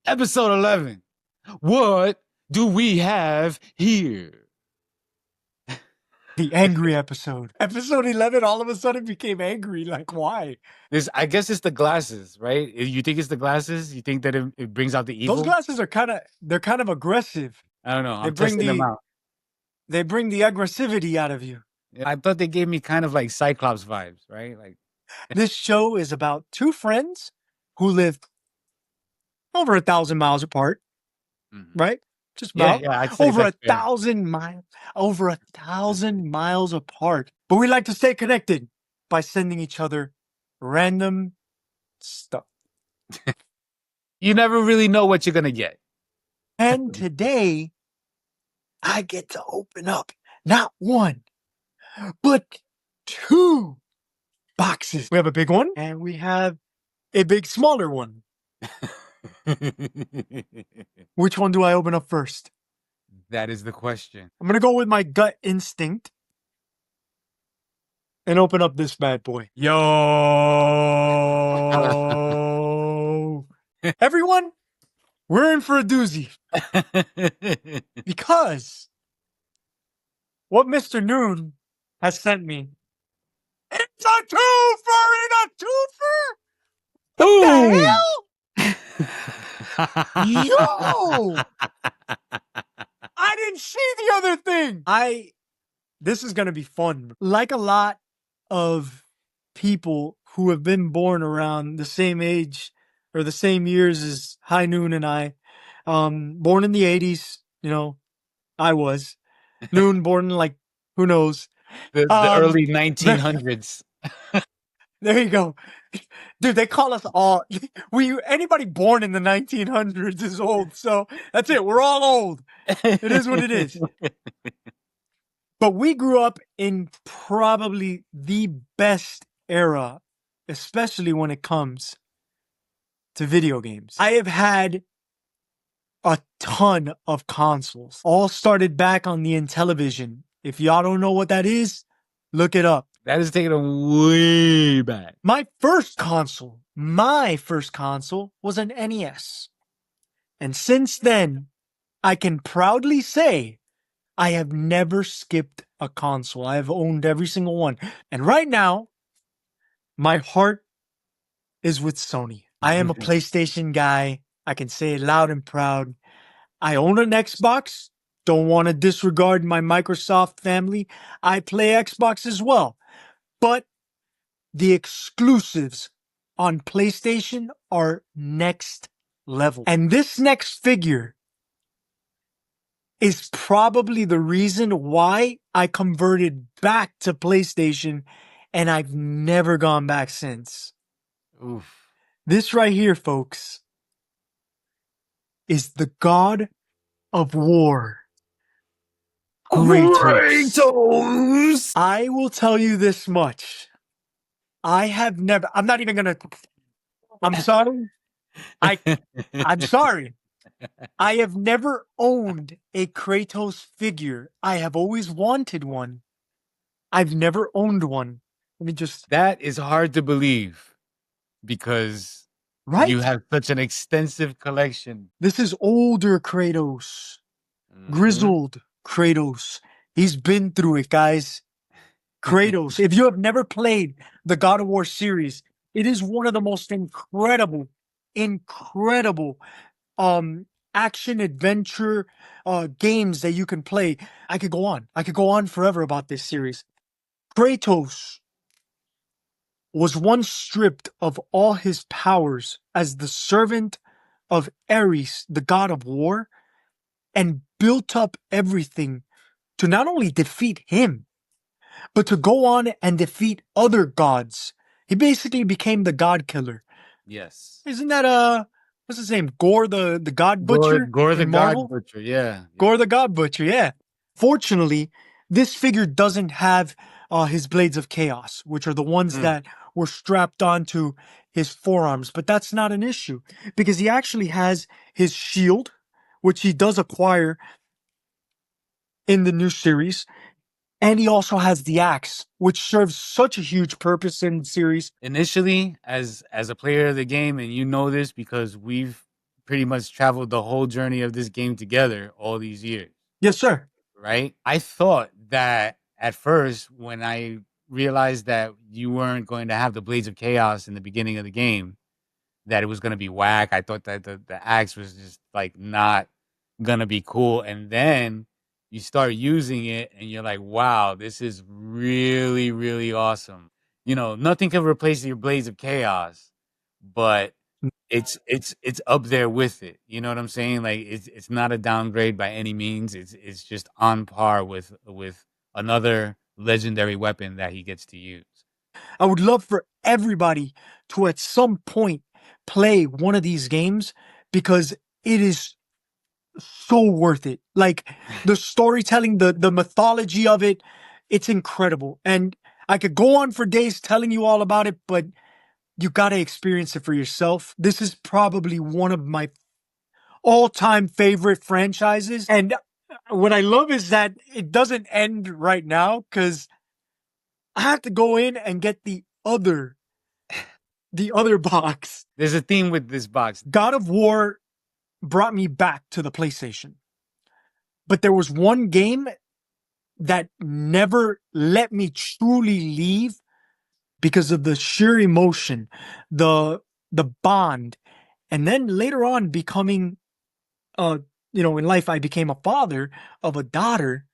Episode 11. What do we have here? The angry episode. Episode 11 all of a sudden became angry. Like, why? I guess it's the glasses, right? You think it's the glasses? You think that it brings out the evil? Those glasses are kind of aggressive. I don't know. They I'm bring testing them out. They bring the aggressivity out of you. I thought they gave me kind of like Cyclops vibes, right? Like This show is about two friends who live over 1,000 miles apart, right? Just about I'd say over that's fair. 1,000 miles, over 1,000 miles apart. But we like to stay connected by sending each other random stuff. You never really know what you're gonna get. And today, I get to open up not one, but two boxes. We have a big one and we have a big smaller one. Which one do I open up first? That is the question. I'm gonna go with my gut instinct and open up this bad boy. Yo! Everyone, we're in for a doozy. Because what Mr. Noon has sent me, it's a twofer in a twofer! What the hell? Yo! I didn't see the other thing. This is going to be fun. Like a lot of people who have been born around the same age or the same years as High Noon and I, born in the 80s, I was. Noon born in like, who knows? The early 1900s. There you go. Dude, they call us all, anybody born in the 1900s is old. So that's it. We're all old. It is what it is. But we grew up in probably the best era, especially when it comes to video games. I have had a ton of consoles. All started back on the Intellivision. If y'all don't know what that is, look it up. That is taking them way back. My first console was an NES. And since then, I can proudly say I have never skipped a console. I have owned every single one. And right now, my heart is with Sony. I am a PlayStation guy. I can say it loud and proud. I own an Xbox. Don't want to disregard my Microsoft family. I play Xbox as well. But the exclusives on PlayStation are next level. And this next figure is probably the reason why I converted back to PlayStation and I've never gone back since. Oof. This right here, folks, is the God of War. Kratos. I will tell you this much. I'm not even gonna, I'm sorry. I'm sorry. I have never owned a Kratos figure. I have always wanted one. I've never owned one. That is hard to believe because you have such an extensive collection. This is older Kratos. Grizzled Kratos. He's been through it, guys. Kratos. If you have never played the God of War series, it is one of the most incredible action adventure games that you can play. I could go on forever about this series. Kratos was once stripped of all his powers as the servant of Ares, the god of war, and built up everything to not only defeat him, but to go on and defeat other gods. He basically became the god killer. Yes. Isn't that what's his name? Gore the God Butcher? Gore the God Butcher, yeah. Gore the God Butcher, yeah. Fortunately, this figure doesn't have his Blades of Chaos, which are the ones that were strapped onto his forearms. But that's not an issue because he actually has his shield, which he does acquire in the new series. And he also has the axe, which serves such a huge purpose in the series. Initially, as a player of the game, and you know this because we've pretty much traveled the whole journey of this game together all these years, Yes, sir. right? I thought that at first when I realized that you weren't going to have the Blades of Chaos in the beginning of the game, that it was gonna be whack. I thought that the axe was just like not gonna be cool. And then you start using it and you're like, wow, this is really, really awesome. You know, nothing can replace your Blades of Chaos, but it's up there with it. You know what I'm saying? Like it's not a downgrade by any means. It's just on par with another legendary weapon that he gets to use. I would love for everybody to at some point play one of these games because it is so worth it. Like the storytelling, the mythology of it, it's incredible. And I could go on for days telling you all about it, but you got to experience it for yourself. This is probably one of my all-time favorite franchises. And what I love is that it doesn't end right now cuz I have to go in and get the other box. There's a theme with this box. God of War brought me back to the PlayStation. But there was one game that never let me truly leave because of the sheer emotion, the bond, and then later on becoming in life I became a father of a daughter.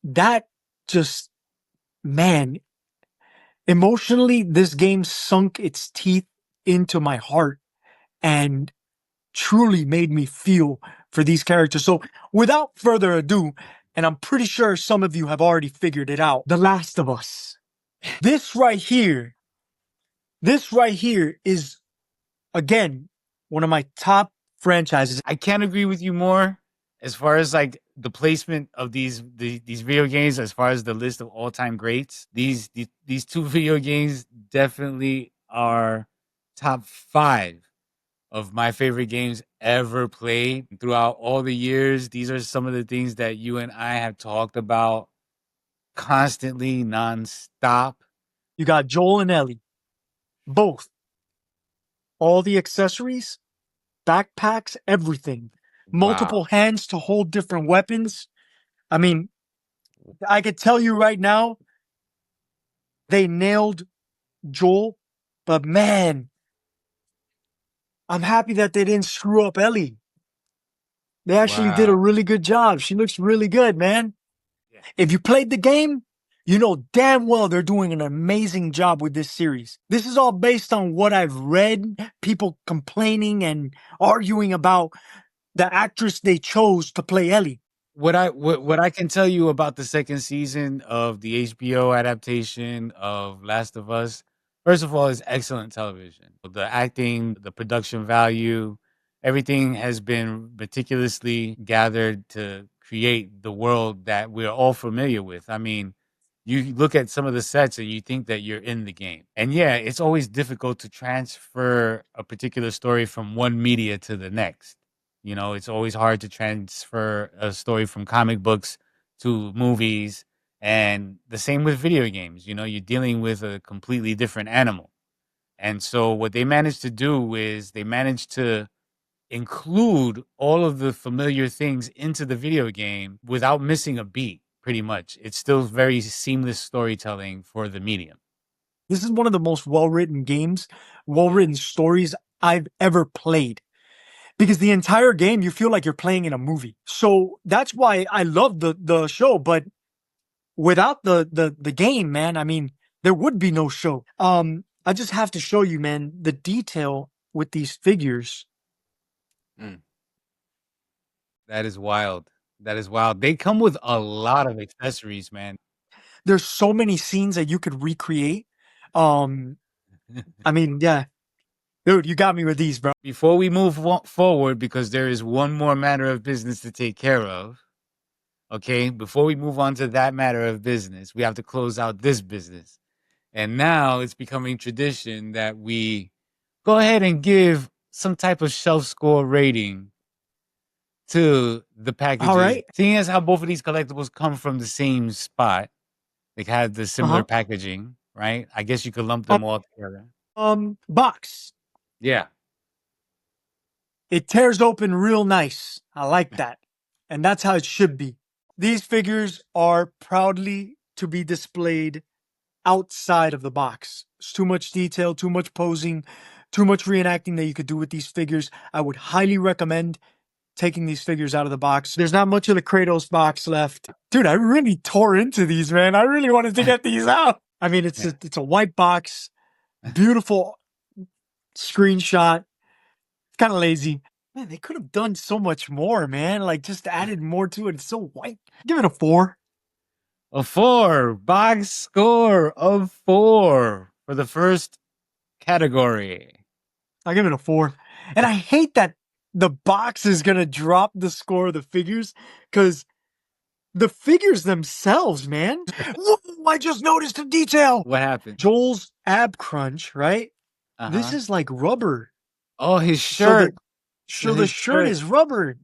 That just, man, emotionally this game sunk its teeth into my heart and truly made me feel for these characters. So, without further ado, and I'm pretty sure some of you have already figured it out, The Last of Us. This right here, this right here is, again, one of my top franchises. I can't agree with you more as far as like the placement of these video games as far as the list of all-time greats. These two video games definitely are top 5 of my favorite games ever played throughout all the years. These are some of the things that you and I have talked about constantly, nonstop. You got Joel and Ellie, both. All the accessories, backpacks, everything. Wow. Multiple hands to hold different weapons. I mean, I could tell you right now, they nailed Joel, but man, I'm happy that they didn't screw up Ellie. They actually did a Wow. really good job. She looks really good, man. Yeah. If you played the game, you know damn well they're doing an amazing job with this series. This is all based on what I've read, people complaining and arguing about the actress they chose to play Ellie. What I can tell you about the second season of the HBO adaptation of Last of Us, first of all, is excellent television. The acting, the production value, everything has been meticulously gathered to create the world that we're all familiar with. I mean, you look at some of the sets and you think that you're in the game. And yeah, it's always difficult to transfer a particular story from one media to the next. You know, it's always hard to transfer a story from comic books to movies. And the same with video games. You know, you're dealing with a completely different animal. And so what they managed to do is they managed to include all of the familiar things into the video game without missing a beat, pretty much. It's still very seamless storytelling for the medium. This is one of the most well-written games, well-written stories I've ever played. Because the entire game you feel like you're playing in a movie. So that's why I love the show, but without the game, man, I mean, there would be no show. I just have to show you, man, the detail with these figures. Mm. That is wild. That is wild. They come with a lot of accessories, man. There's so many scenes that you could recreate. Um, I mean, yeah, dude, you got me with these, bro. Before we move forward, because there is one more matter of business to take care of, okay? Before we move on to that matter of business, we have to close out this business. And now it's becoming tradition that we go ahead and give some type of shelf score rating to the All packages. right. Seeing as how both of these collectibles come from the same spot, they have the Uh similar huh. packaging, right? I guess you could lump them all together. Box. Yeah. It tears open real nice. I like that. And that's how it should be. These figures are proudly to be displayed outside of the box. It's too much detail, too much posing, too much reenacting that you could do with these figures. I would highly recommend taking these figures out of the box. There's not much of the Kratos box left. Dude, I really tore into these, man. I really wanted to get these out. I mean, it's a white box, beautiful screenshot. Kind of lazy. Man, they could have done so much more, man. Like just added more to it. It's so white. Give it a 4. A 4. Box score of 4 for the first category. I'll give it a 4. And I hate that the box is gonna drop the score of the figures because the figures themselves, man. Whoa, I just noticed a detail. What happened? Joel's ab crunch, right? This Uh-huh. is like rubber. Oh, his So shirt. the His shirt is rubber.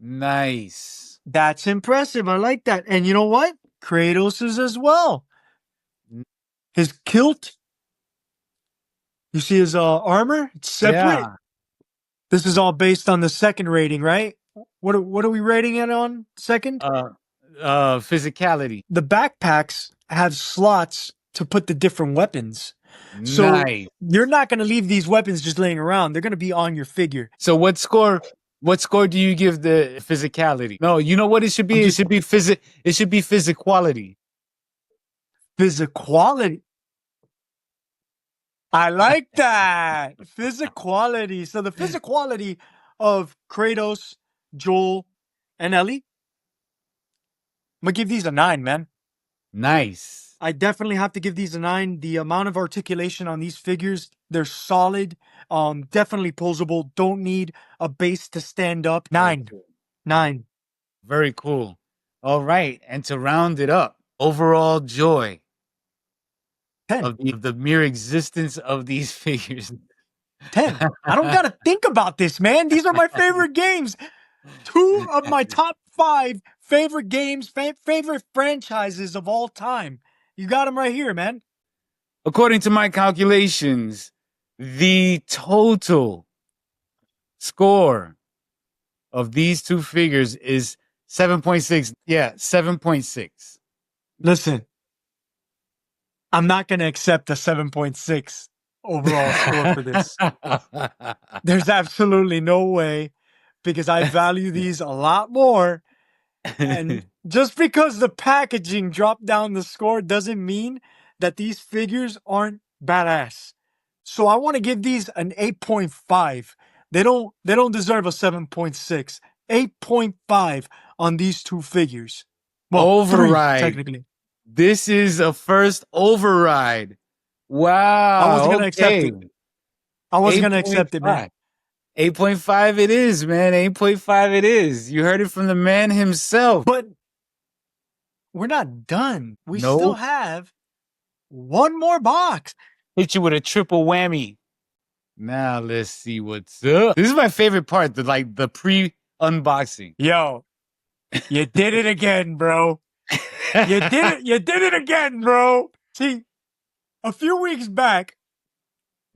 Nice. That's impressive. I like that. And you know what? Kratos is as well. His kilt, you see his armor? It's separate. Yeah. This is all based on the second rating, right? What are we rating it on? Second? Physicality. The backpacks have slots to put the different weapons. So Nice. you're not going to leave these weapons just laying around. They're going to be on your figure. So what score do you give the physicality? No, you know what it should be? It should be PHYSIQUALITY. PHYSIQUALITY. I like that. PHYSIQUALITY. So the PHYSIQUALITY of Kratos, Joel, and Ellie, I'm gonna give these a 9, man. Nice. I definitely have to give these a 9. The amount of articulation on these figures, they're solid. Definitely posable. Don't need a base to stand up. 9. 9. Very cool. All right. And to round it up, overall joy 10. of the mere existence of these figures. 10. I don't gotta think about this, man. These are my favorite games. 2 of my top 5 favorite games, favorite franchises of all time. You got them right here, man. According to my calculations, the total score of these two figures is 7.6. Yeah, 7.6. Listen, I'm not going to accept a 7.6 overall score for this. There's absolutely no way because I value these a lot more. And just because the packaging dropped down the score doesn't mean that these figures aren't badass. So I want to give these an 8.5. They don't deserve a 7.6. 8.5 on these two figures. Well, 3 Override. technically. This is a first override. Wow. I wasn't gonna accept it. I wasn't gonna 8.5. accept it, man. 8.5 it is, man. 8.5 it is. You heard it from the man himself. But we're not done. We Nope. still have one more box. Hit you with a triple whammy. Now let's see what's up. This is my favorite part, the pre-unboxing. Yo, you did it again, bro. You did it again, bro. See, a few weeks back,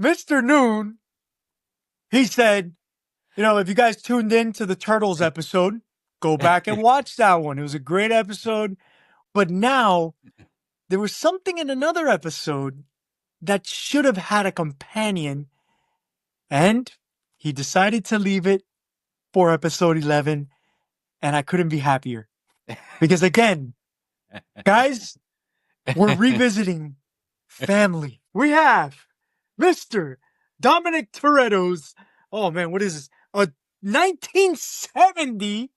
Mr. Noon, he said, if you guys tuned in to the Turtles episode, go back and watch that one. It was a great episode. But now, there was something in another episode that should have had a companion, and he decided to leave it for episode 11, and I couldn't be happier. Because again, guys, we're revisiting family. We have Mr. Dominic Toretto's, oh man, what is this? A 1970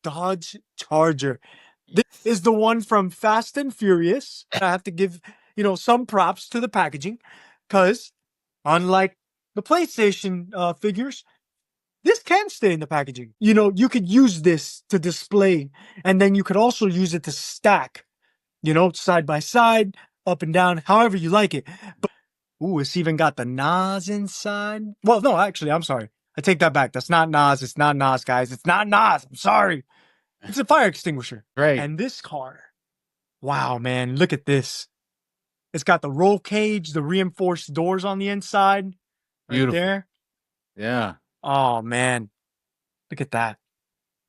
Dodge Charger. This is the one from Fast and Furious. I have to give, some props to the packaging because unlike the PlayStation figures, this can stay in the packaging. You could use this to display, and then you could also use it to stack, side by side, up and down, however you like it. But, it's even got the Nas inside. Well, no, actually, I'm sorry. I take that back. That's not Nas. It's not Nas, guys. It's not Nas. I'm sorry. It's a fire extinguisher. Right. And this car, wow, man, look at this. It's got the roll cage, the reinforced doors on the inside. Right Beautiful. there. Yeah. Oh man, look at that.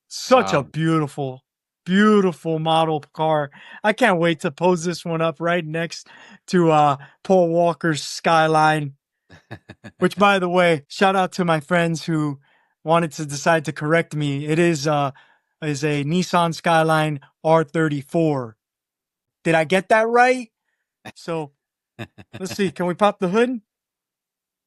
Such a Wow. beautiful, beautiful model car. I can't wait to pose this one up right next to Paul Walker's Skyline, which by the way, shout out to my friends who wanted to decide to correct me. It is a Nissan Skyline R34. Did I get that right? So let's see. Can we pop the hood?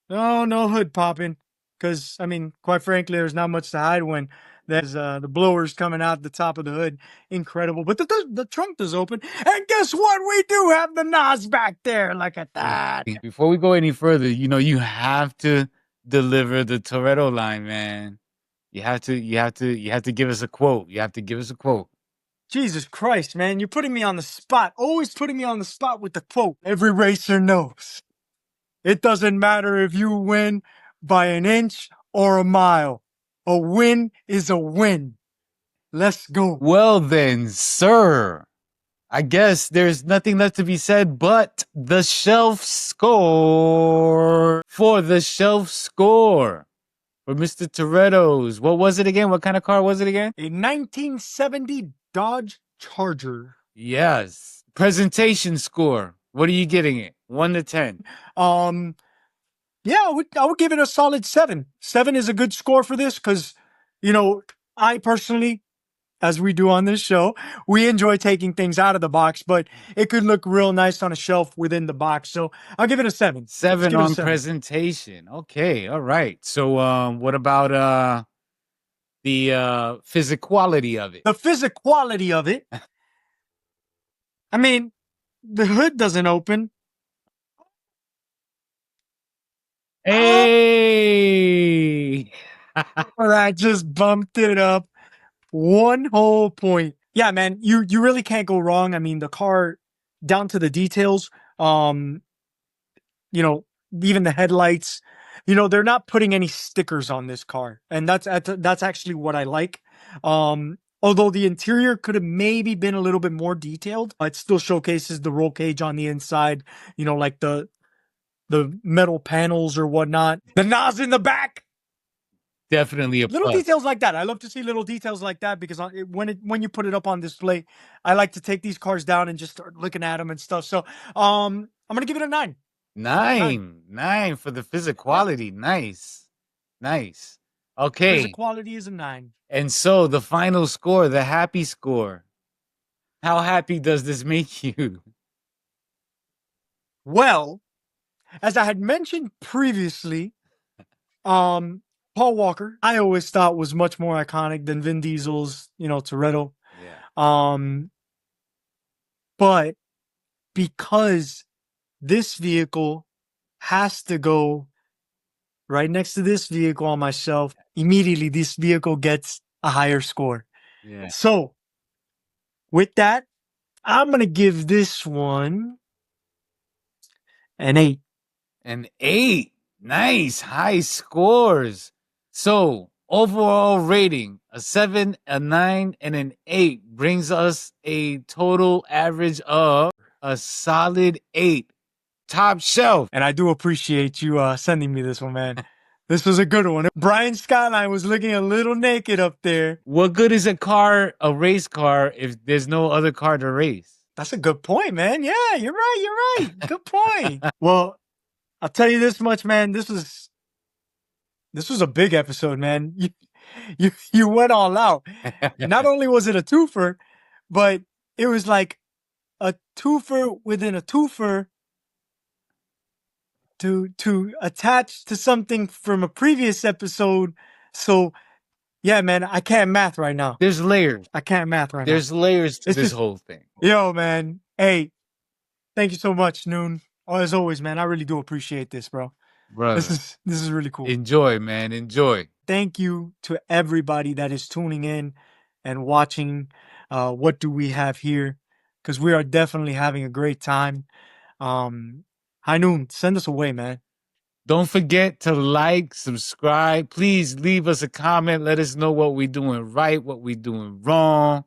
No, no hood popping. Because, I mean, quite frankly, there's not much to hide when there's the blowers coming out the top of the hood. Incredible. But the trunk does open. And guess what? We do have the NOS back there. Look at that. Before we go any further, you have to deliver the Toretto line, man. You have to give us a quote. You have to give us a quote. Jesus Christ, man. You're putting me on the spot. Always putting me on the spot with the quote. Every racer knows. It doesn't matter if you win by an inch or a mile. A win is a win. Let's go. Well then, sir, I guess there's nothing left to be said but the shelf score. For the shelf score for Mr. Toretto's. What was it again? What kind of car was it again? A 1970 Dodge Charger. Yes. Presentation score. What are you getting it? 1 to 10. Yeah, I would give it a solid 7. 7 is a good score for this because, you know, I personally, as we do on this show, we enjoy taking things out of the box, but it could look real nice on a shelf within the box. So I'll give it a 7. 7 give it a on 7. presentation. Okay, all right. So what about the physicality of it? The physicality of it. I mean, the hood doesn't open. Hey! I just bumped it up 1 whole point. Yeah, man, you really can't go wrong. I mean, the car down to the details, you know, even the headlights, you know, they're not putting any stickers on this car. And that's actually what I like. Although the interior could have maybe been a little bit more detailed, it still showcases the roll cage on the inside, you know, like the metal panels or whatnot. The NOS in the back. Definitely a Little plus. details like that. I love to see little details like that because when you put it up on display, I like to take these cars down and just start looking at them and stuff. So, I'm gonna give it a 9. 9 for the physicality. Nice. Nice. Okay. Physicality is a 9. And so the final score, the happy score. How happy does this make you? Well, as I had mentioned previously, Paul Walker, I always thought was much more iconic than Vin Diesel's, you know, Toretto. Yeah. But because this vehicle has to go right next to this vehicle on my shelf, immediately this vehicle gets a higher score. Yeah. So, with that, I'm going to give this one an 8. An 8. Nice. High scores. So, overall rating, a 7, a 9, and an 8 brings us a total average of a solid 8. Top shelf. And I do appreciate you sending me this one, man. This was a good one. Brian Skyline was looking a little naked up there. What good is a race car, if there's no other car to race? That's a good point, man. Yeah, you're right. Good point. Well, I'll tell you this much, man. This was a big episode, man. You went all out. Not only was it a twofer, but it was like a twofer within a twofer to attach to something from a previous episode. So yeah, man, I can't math right now. There's layers. I can't math right now. There's layers to It's this just- whole thing. Yo, man. Hey, thank you so much, Noon. Oh, as always, man, I really do appreciate this, bro. Brother, This is really cool. enjoy, man. Enjoy. Thank you to everybody that is tuning in and watching. What do we have here? Because we are definitely having a great time. High Noon, send us away, man. Don't forget to like, subscribe. Please leave us a comment. Let us know what we're doing right, what we're doing wrong.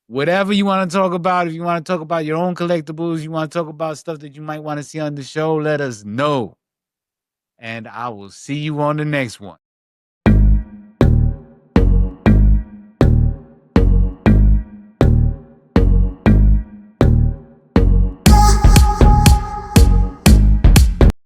Whatever you want to talk about. If you want to talk about your own collectibles, you want to talk about stuff that you might want to see on the show, let us know. And I will see you on the next one.